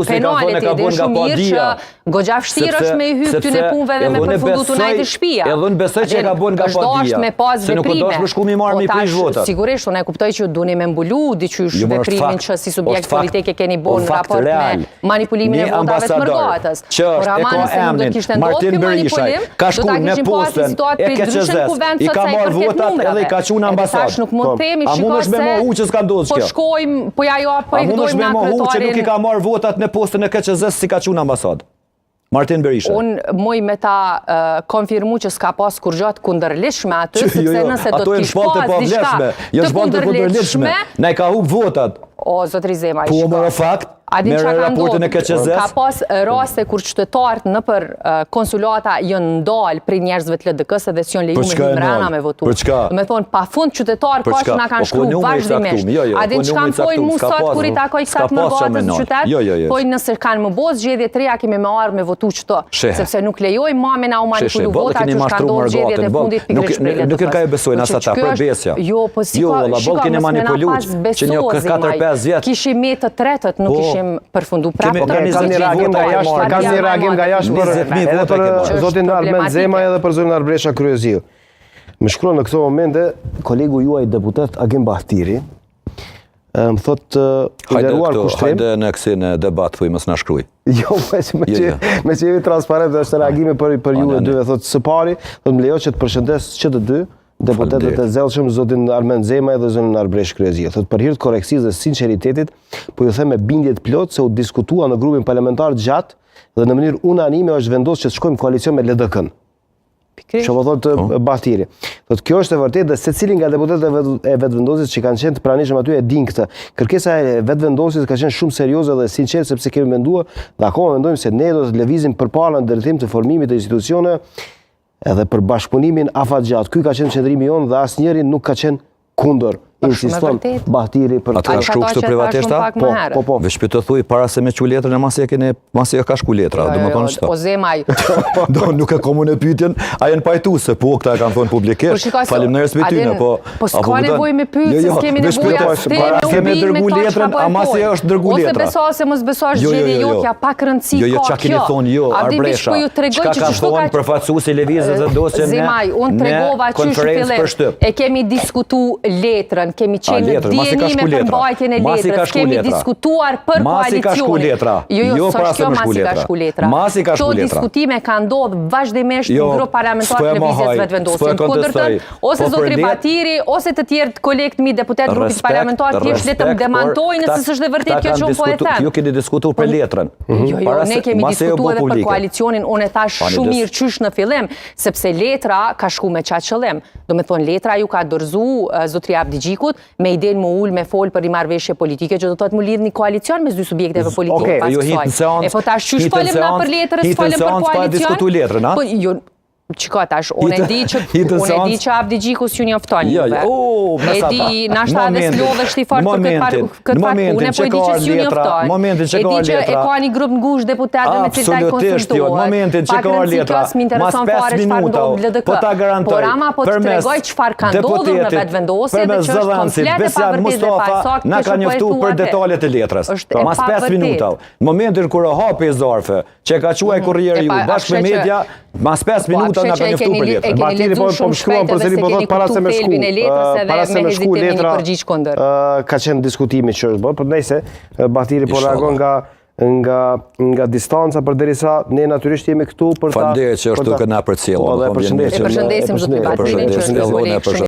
Penalet e dhe shumë mirë që goxha vështirë është me i hyp ty në punëve dhe me përfundu të najtë shpia. Edhe unë besoj që ka bën nga padia. Se nuk do është më shku mi marrë mi prish votat. Sigurisht, unë e kuptoj që duni me mbulu diqysh veprimin që si subjekt politike keni bon në raport me manipulimin e votave të mërgatës. Por Ramani se nuk do kishtë ndodhë kjo manipulim, do ta kishim pasi situatë për ndryshën ku vend sot sa i përket numrave. Edhe tash nuk mund themi shiko se po shkojmë, po ja jo, po i vdojmë nga kretarin. Nuk i ka marrë votat në postën e KQZ-s si ka qunë ambasadë. Martin Berisha. Unë moj me ta konfirmu që s'ka pas kur gjatë kundërlishme aty, sepse nëse do t'kish pas diçka të kundërlishme, ne ka hub votat. O, zotri Zema, po më fakt, merë raportin e KQZ-s. Ka pas raste kur qytetarët në për konsulata jënë ndalë për njerëzve të LDK-s dhe s'jon leju me mrena me votu. Me thonë, pa fund qytetarë ka që nga kanë shkru vazhdimisht. A din që kanë pojnë mu sot kur i takoj kësat më gatës në qytet, pojnë nëse kanë më boz gjedhje të reja kemi me arë me votu qëto. Sepse nuk lejoj mame na u manipulu vota që shka ndohë gjedhjet e fundit pikrish prej LDK-s. Nuk i ka e besojnë asa ta, për besja. Jo, po kishim me të tretët, nuk ishim përfundu prapë të Kam një reagim nga jashtë për zotin Armen Zema edhe për zotin Arbresha Kryeziu. Më shkruan në këto momente kolegu juaj deputet Agim Bahtiri, më thot i deruar kushtrim. Hajde në kësi në debat, thuj mësë në shkruj. Jo, me që jemi transparent dhe është reagimi për ju e dyve. Thot së pari, më lejo që të përshëndes që të dy, deputetet e zellshëm zotin Armen Zema dhe zotin Arbresh Kryeziu. Thot për hir të korrekcisë dhe sinqeritetit, po ju them me bindje të plot se u diskutua në grupin parlamentar gjatë dhe në mënyrë unanime është vendosur që të shkojmë koalicion me LDK-n. Që po thot Bahtiri. Thot kjo është e vërtetë dhe secili nga deputetët e vetvendosit që kanë qenë të pranishëm aty e din këtë. Kërkesa e vetvendosit ka qenë shumë serioze dhe sinqertë sepse kemi menduar dhe akoma mendojmë se ne do të lëvizim përpara në drejtim të formimit të institucione edhe për bashkëpunimin afatgjatë. Ky ka qenë qëndrimi jonë dhe asnjëri nuk ka qenë kundër. Insiston Bahtiri për të shkruar kështu privatishta? Po. Veç për të thuj para se me çu letrën e masi e ka shku letra, domethënë çfarë? O Zemaj. Do nuk e komunë pyetjen, a janë pajtuese, po këta e kanë thonë publikisht. Faleminderit për tyne, po. Po s'ka nevojë me pyetje, s'kemi nevojë as kemi dërgu letrën, a masi është dërgu letra. Ose beso se mos besosh gjendje jotja pak rëndësi ka. Jo, çka keni thonë jo, Arbresha. Çka ka thonë përfaqësuesi lëvizjes dhe dosjen Zemaj, unë tregova çysh fillim. E kemi diskutuar letrën, kemi qenë djeni me përmbajtjen e letrës, kemi diskutuar për koalicionin. Jo, së kjo masi ka shku letra. Këto diskutime ka ndodhë vazhdimisht në grup parlamentar të lëvizjes vetvendosin. Kundërtën, ose zotri Bahtiri, ose të tjerë kolegët mi deputet grupit parlamentar, thjesht letëm demantojnë nëse s'është dhe vërtet kjo që unë po e them. Jo keni diskutuar për letrën. Jo, ne kemi diskutuar edhe për koalicionin, unë e thash shumë mirë qysh në fillim, sepse letra ka shku me qatë qëllim. Do me thonë, letra ju ka dorëzu zotri Abdi Gjikut me idenë më ullë me folë për i marrëveshje politike që do të të më lidhë një koalicion me dy subjekteve politike pas kësaj. E po tash qysh falim na për letrës, falim për koalicion? Po jo, qika tash, unë e di që Abdi Gjiku s'ju njofton juve. E di, nashta dhe s'lodhe shtifar për këtë parkune, po e di që s'ju njofton. E di që e ka një grup ngush deputate me cilë taj konsultuar. Pak rëndësi kjo s'mi intereson fare qëfar ndodhë në LDK. Por ama po të tregoj qëfar ka ndodhur në vetëvendosje dhe që është komplet e pavërtit dhe pajsak na ka njoftu për detalet e letrës. Mas 5 minuta. Në momentin kur hapi zarfe, që ka quaj kurrieri ju bashkë me media, mas 5 minuta nga ka njoftu për letrën. Bahtiri po më shkruan për se po thot para se me shku letra ka qenë diskutimi që është bërë, për nejse Bahtiri po reagon nga distanca për derisa ne natyrisht jemi këtu për ta... Falënderit që është duke na përcjellur. E përshëndesim zotri Bahtiri që është